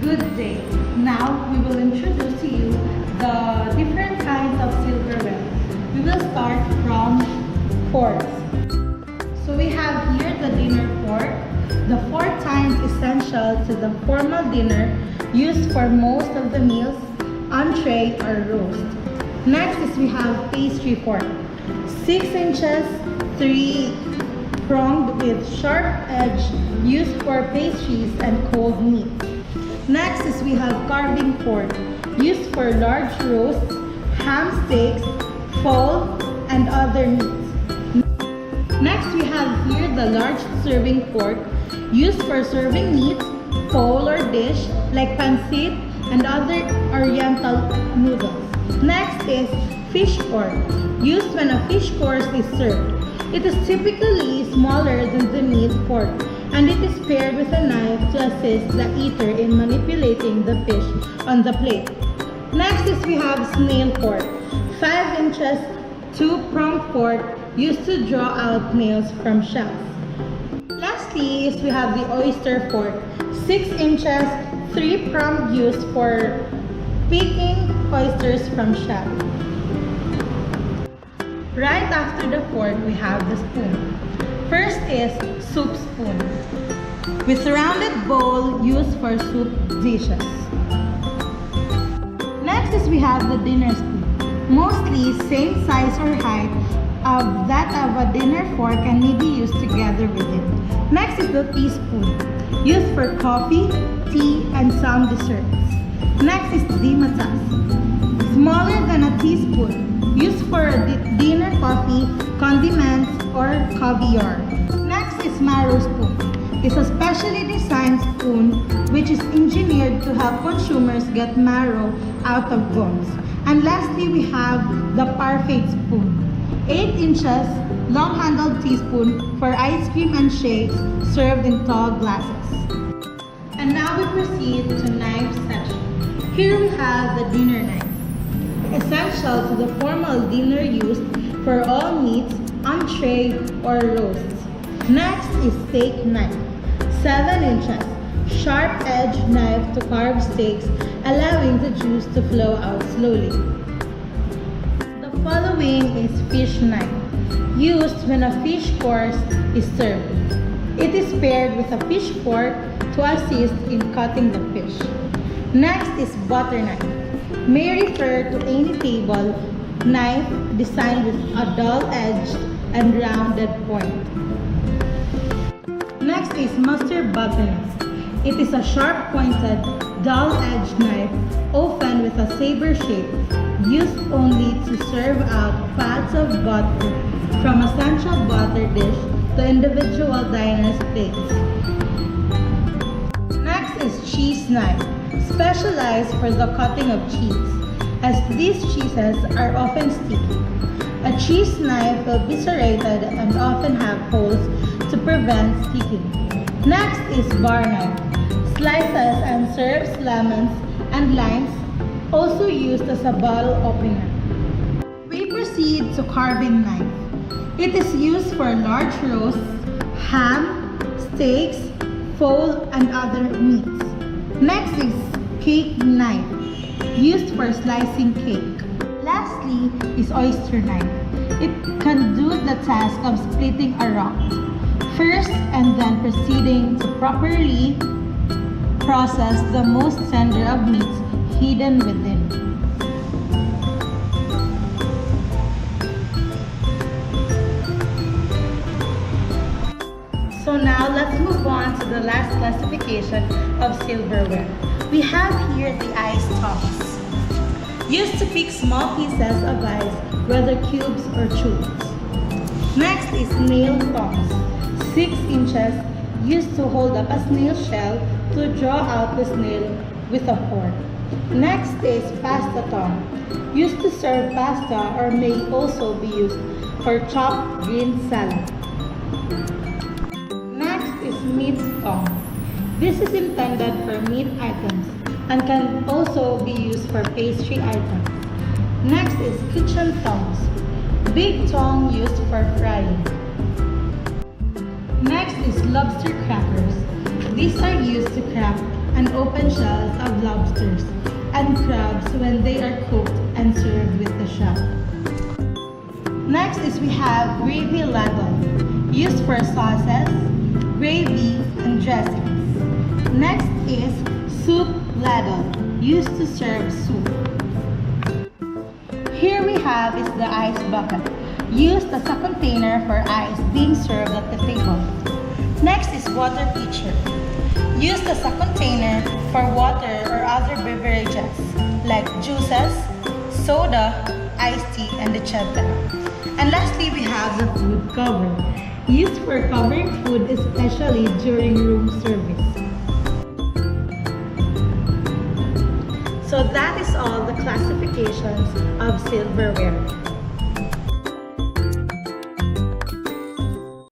Good day. Now we will introduce to you the different kinds of silverware. We will start from forks. So we have here the dinner fork. The fork times essential to the formal dinner used for most of the meals, entree or roast. Next is we have pastry fork. 6 inches, 3-pronged with sharp edge used for pastries and cold meat. Next is we have carving fork used for large roasts, ham steaks, fowl, and other meats. Next we have here the large serving fork used for serving meat, fowl or dish like pancit and other oriental noodles. Next is fish fork, used when a fish course is served. It is typically smaller than the meat fork, and it is paired with a knife to assist the eater in manipulating the fish on the plate. Next is we have snail fork, 5 inches, 2-pronged fork used to draw out nails from shells. Lastly is we have the oyster fork, 6 inches, 3-pronged used for picking oysters from shell. Right after the fork, we have the spoon. First is soup spoon, with rounded bowl used for soup dishes. Next is we have the dinner spoon, mostly same size or height of that of a dinner fork and may be used together with it. Next is the teaspoon, used for coffee, tea, and some desserts. Next is dimatas, smaller than a teaspoon, used for dinner coffee, condiments, or caviar. Next is marrow spoon. It's a specially designed spoon which is engineered to help consumers get marrow out of bones. And lastly, we have the parfait spoon, 8 inches, long-handled teaspoon for ice cream and shakes served in tall glasses. And now we proceed to knife section. Here we have the dinner knife, essential to the formal dinner used for all meats, entree, or roasts. Next is steak knife, 7 inches, sharp-edged knife to carve steaks, allowing the juice to flow out slowly. The following is fish knife, used when a fish course is served. It is paired with a fish fork to assist in cutting the fish. Next is butter knife, may refer to any table knife designed with a dull-edged and rounded point. Next is mustard butter knife. It is a sharp-pointed, dull-edged knife, often with a saber shape, used only to serve out pats of butter from a central butter dish to individual diners' plates. Next is cheese knife, specialized for the cutting of cheese, as these cheeses are often sticky. A cheese knife will be serrated and often have holes to prevent sticking. Next is bar knife, slices and serves lemons and limes, also used as a bottle opener. We proceed to carving knife. It is used for large roasts, ham, steaks, fowl, and other meats. Next is cake knife, used for slicing cake. Lastly is oyster knife. It can do the task of splitting a rock, first and then proceeding to properly process the most tender of meats hidden within. So now let's move on to the last classification of silverware. We have here the ice tongs, used to pick small pieces of ice, whether cubes or chunks. Next is nail tongs, 6 inches, used to hold up a snail shell to draw out the snail with a fork. Next is pasta tong, used to serve pasta or may also be used for chopped green salad. Next is meat tong. This is intended for meat items and can also be used for pastry items. Next is kitchen tongs, big tong used for frying. Next is lobster crackers. These are used to crack and open shells of lobsters and crabs when they are cooked and served with the shell. Next is we have gravy ladle, used for sauces, gravy, and dressings. Next is soup ladle, used to serve soup. Here we have is the ice bucket, used as a container for ice being served at the table. Next is water pitcher, used as a container for water or other beverages like juices, soda, iced tea, and etc. And lastly, we have the food cover, used for covering food especially during room service. So that is all the classifications of silverware.